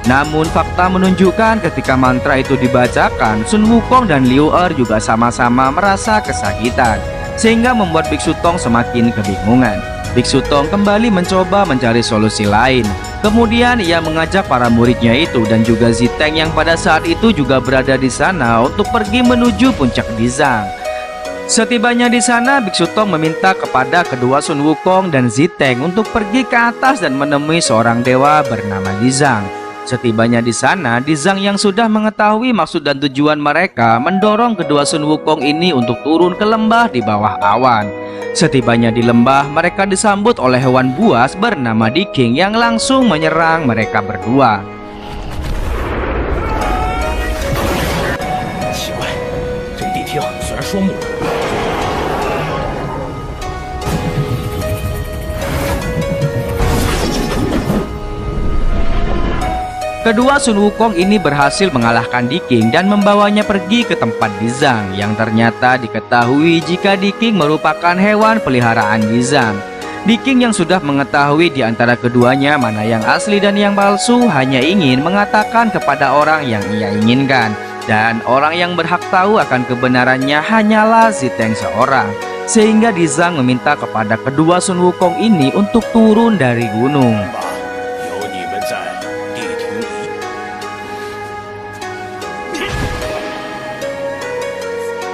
Namun fakta menunjukkan ketika mantra itu dibacakan, Sun Wukong dan Liu Er juga sama-sama merasa kesakitan, sehingga membuat Biksu Tong semakin kebingungan. Biksu Tong kembali mencoba mencari solusi lain. Kemudian ia mengajak para muridnya itu dan juga Ziteng yang pada saat itu juga berada di sana untuk pergi menuju puncak Dizang. Setibanya di sana, Biksu Tong meminta kepada kedua Sun Wukong dan Ziteng untuk pergi ke atas dan menemui seorang dewa bernama Dizang. Setibanya di sana, Dizang yang sudah mengetahui maksud dan tujuan mereka mendorong kedua Sun Wukong ini untuk turun ke lembah di bawah awan. Setibanya di lembah, mereka disambut oleh hewan buas bernama Diking yang langsung menyerang mereka berdua. 奇怪，这个地听虽然说木。 Kedua Sun Wukong ini berhasil mengalahkan Diking dan membawanya pergi ke tempat Dizang yang ternyata diketahui jika Diking merupakan hewan peliharaan Dizang. Diking yang sudah mengetahui di antara keduanya mana yang asli dan yang palsu hanya ingin mengatakan kepada orang yang ia inginkan, dan orang yang berhak tahu akan kebenarannya hanyalah Ziteng seorang. Sehingga Dizang meminta kepada kedua Sun Wukong ini untuk turun dari gunung.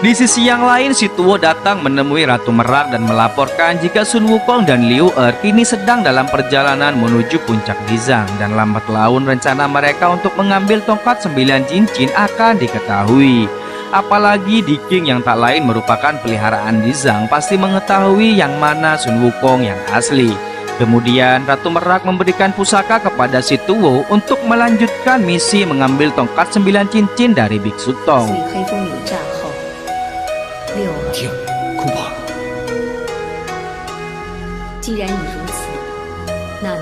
Di sisi yang lain, si Tuo datang menemui Ratu Merak dan melaporkan jika Sun Wukong dan Liu Er kini sedang dalam perjalanan menuju puncak Dizang, dan lambat laun rencana mereka untuk mengambil tongkat 9 cincin akan diketahui. Apalagi Diking yang tak lain merupakan peliharaan Dizang pasti mengetahui yang mana Sun Wukong yang asli. Kemudian Ratu Merak memberikan pusaka kepada si Tuo untuk melanjutkan misi mengambil tongkat 9 cincin dari Biksu Tong. 听，恐怕。既然你如此，那么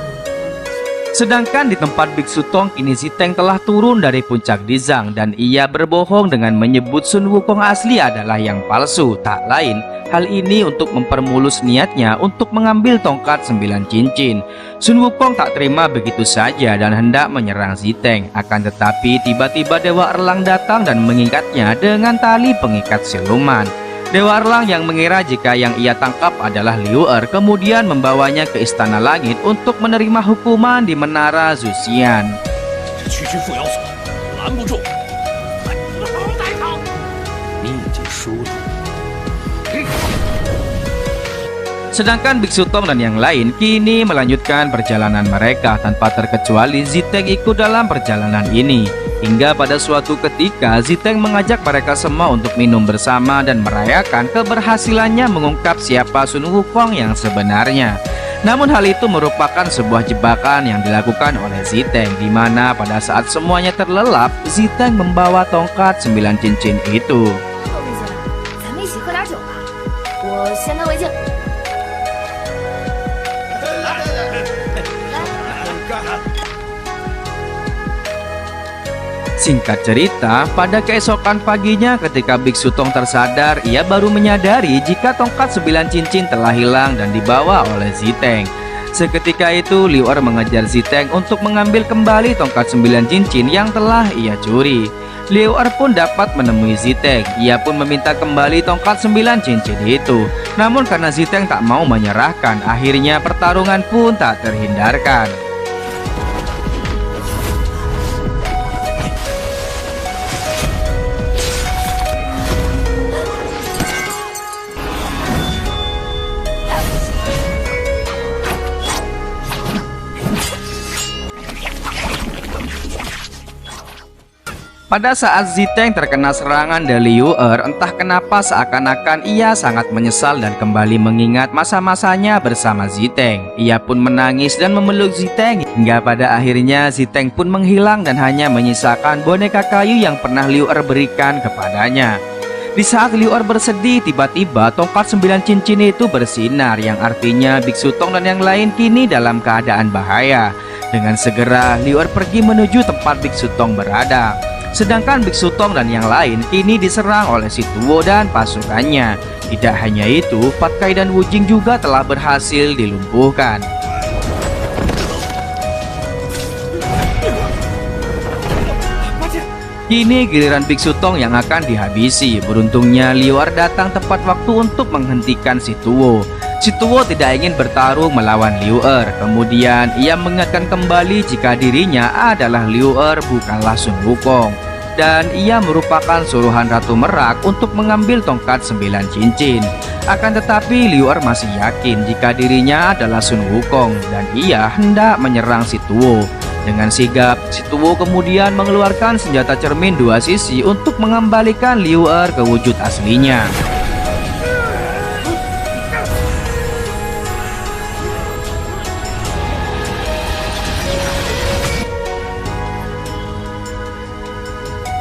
Sedangkan di tempat Biksu Tong kini Ziteng telah turun dari puncak Dizang dan ia berbohong dengan menyebut Sun Wukong asli adalah yang palsu. Tak lain hal ini untuk mempermulus niatnya untuk mengambil tongkat 9 cincin. Sun Wukong tak terima begitu saja dan hendak menyerang Ziteng. Akan tetapi tiba-tiba Dewa Erlang datang dan mengikatnya dengan tali pengikat siluman. Dewa Erlang yang mengira jika yang ia tangkap adalah Liu Er kemudian membawanya ke Istana Langit untuk menerima hukuman di Menara Zuxian. 区区缚妖索，拦不住。你已经输了。 Sedangkan Biksu Tong dan yang lain kini melanjutkan perjalanan mereka tanpa terkecuali Ziteng ikut dalam perjalanan ini. Hingga pada suatu ketika Ziteng mengajak mereka semua untuk minum bersama dan merayakan keberhasilannya mengungkap siapa Sun Wukong yang sebenarnya. Namun hal itu merupakan sebuah jebakan yang dilakukan oleh Ziteng, di mana pada saat semuanya terlelap, Ziteng membawa tongkat 9 cincin itu. 臭鼻子，咱们一起喝点酒吧。我先干为敬。 Singkat cerita, pada keesokan paginya ketika Biksu Tong tersadar, ia baru menyadari jika tongkat 9 cincin telah hilang dan dibawa oleh Ziteng. Seketika itu Liu Er mengejar Ziteng untuk mengambil kembali tongkat 9 cincin yang telah ia curi. Liu Er pun dapat menemui Ziteng. Ia pun meminta kembali tongkat 9 cincin itu. Namun karena Ziteng tak mau menyerahkan, akhirnya pertarungan pun tak terhindarkan. Pada saat Ziteng terkena serangan dari Liu Er, entah kenapa seakan-akan ia sangat menyesal dan kembali mengingat masa-masanya bersama Ziteng. Ia pun menangis dan memeluk Ziteng hingga pada akhirnya Ziteng pun menghilang dan hanya menyisakan boneka kayu yang pernah Liu Er berikan kepadanya. Di saat Liu Er bersedih, tiba-tiba tongkat 9 cincin itu bersinar, yang artinya Biksu Tong dan yang lain kini dalam keadaan bahaya. Dengan segera Liu Er pergi menuju tempat Biksu Tong berada. Sedangkan Biksu Tong dan yang lain kini diserang oleh si Tuo dan pasukannya. Tidak hanya itu, Pat Kai dan Wu Jing juga telah berhasil dilumpuhkan. Kini giliran Biksu Tong yang akan dihabisi. Beruntungnya Liu Er datang tepat waktu untuk menghentikan si Tuo. Si Tuo tidak ingin bertarung melawan Liu Er. Kemudian ia mengingatkan kembali jika dirinya adalah Liu Er, bukanlah Sun Wukong. Dan ia merupakan suruhan Ratu Merak untuk mengambil tongkat 9 cincin. Akan tetapi Liu Er masih yakin jika dirinya adalah Sun Wukong dan ia hendak menyerang si Tuo. Dengan sigap, si Tuo kemudian mengeluarkan senjata cermin dua sisi untuk mengembalikan Liu Er ke wujud aslinya.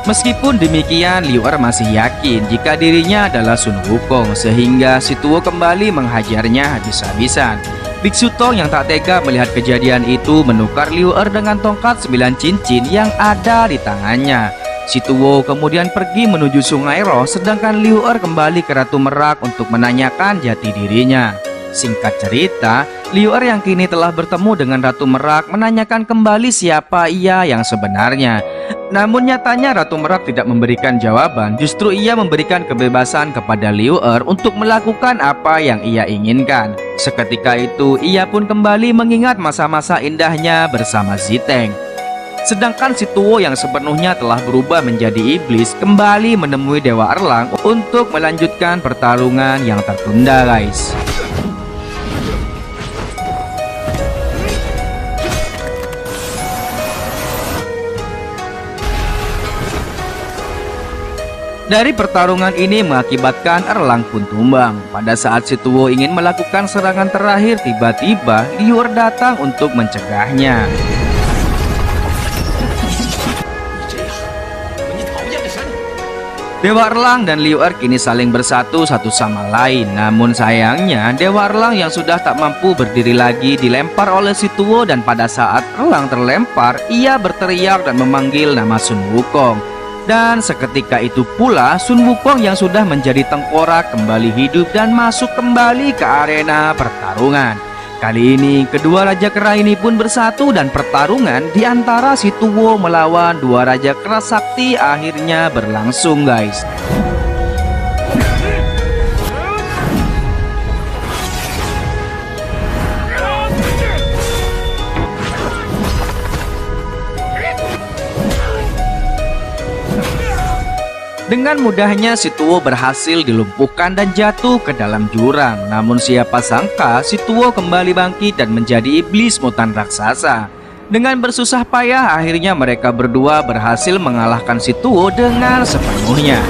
Meskipun demikian, Liu Er masih yakin jika dirinya adalah Sun Wukong, sehingga si Tuo kembali menghajarnya habis-habisan. Biksu Tong yang tak tega melihat kejadian itu menukar Liu Er dengan tongkat 9 cincin yang ada di tangannya. Si Tuo kemudian pergi menuju Sungai Roh, sedangkan Liu Er kembali ke Ratu Merak untuk menanyakan jati dirinya. Singkat cerita, Liu Er yang kini telah bertemu dengan Ratu Merak menanyakan kembali siapa ia yang sebenarnya. Namun nyatanya Ratu Merak tidak memberikan jawaban, justru ia memberikan kebebasan kepada Liu Er untuk melakukan apa yang ia inginkan. Seketika itu ia pun kembali mengingat masa-masa indahnya bersama Ziteng. Sedangkan si Tuo yang sepenuhnya telah berubah menjadi iblis kembali menemui Dewa Erlang untuk melanjutkan pertarungan yang tertunda, guys. Dari pertarungan ini mengakibatkan Erlang pun tumbang. Pada saat si Tuo ingin melakukan serangan terakhir, tiba-tiba Liu Er datang untuk mencegahnya. Dewa Erlang dan Liu Er kini saling bersatu satu sama lain. Namun sayangnya Dewa Erlang yang sudah tak mampu berdiri lagi dilempar oleh si Tuo, dan pada saat Erlang terlempar, ia berteriak dan memanggil nama Sun Wukong. Dan seketika itu pula Sun Wukong yang sudah menjadi tengkorak kembali hidup dan masuk kembali ke arena pertarungan. Kali ini kedua Raja Kera ini pun bersatu dan pertarungan di antara si Tuo melawan dua Raja Kera Sakti akhirnya berlangsung, guys. Dengan mudahnya si Tuo berhasil dilumpuhkan dan jatuh ke dalam jurang. Namun siapa sangka si Tuo kembali bangkit dan menjadi iblis mutan raksasa. Dengan bersusah payah akhirnya mereka berdua berhasil mengalahkan si Tuo dengan sepenuhnya.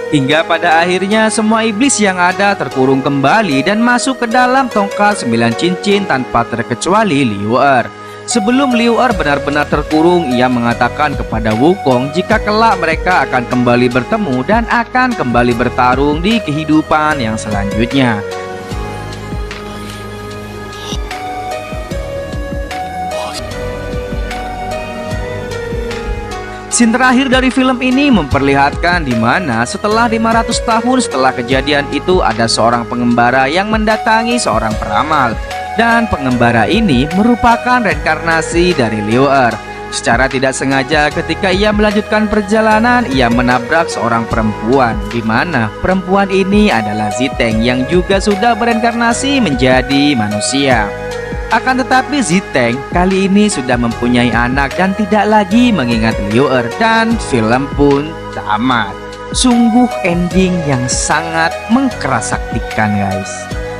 Hingga pada akhirnya semua iblis yang ada terkurung kembali dan masuk ke dalam tongkat 9 cincin tanpa terkecuali Liu Er. Sebelum Liu Er benar-benar terkurung, ia mengatakan kepada Wukong jika kelak mereka akan kembali bertemu dan akan kembali bertarung di kehidupan yang selanjutnya. Scene terakhir dari film ini memperlihatkan di mana setelah 500 tahun setelah kejadian itu ada seorang pengembara yang mendatangi seorang peramal, dan pengembara ini merupakan reinkarnasi dari Liu Er. Secara tidak sengaja ketika ia melanjutkan perjalanan, ia menabrak seorang perempuan, di mana perempuan ini adalah Ziteng yang juga sudah bereinkarnasi menjadi manusia. Akan tetapi Ziteng kali ini sudah mempunyai anak dan tidak lagi mengingat Liu Er, dan film pun tamat. Sungguh ending yang sangat mengkerasaktikan, guys.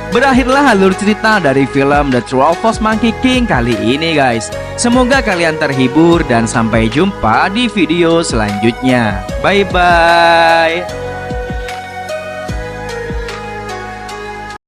Berakhirlah alur cerita dari film The 12 Monkey King kali ini, guys. Semoga kalian terhibur dan sampai jumpa di video selanjutnya. Bye bye.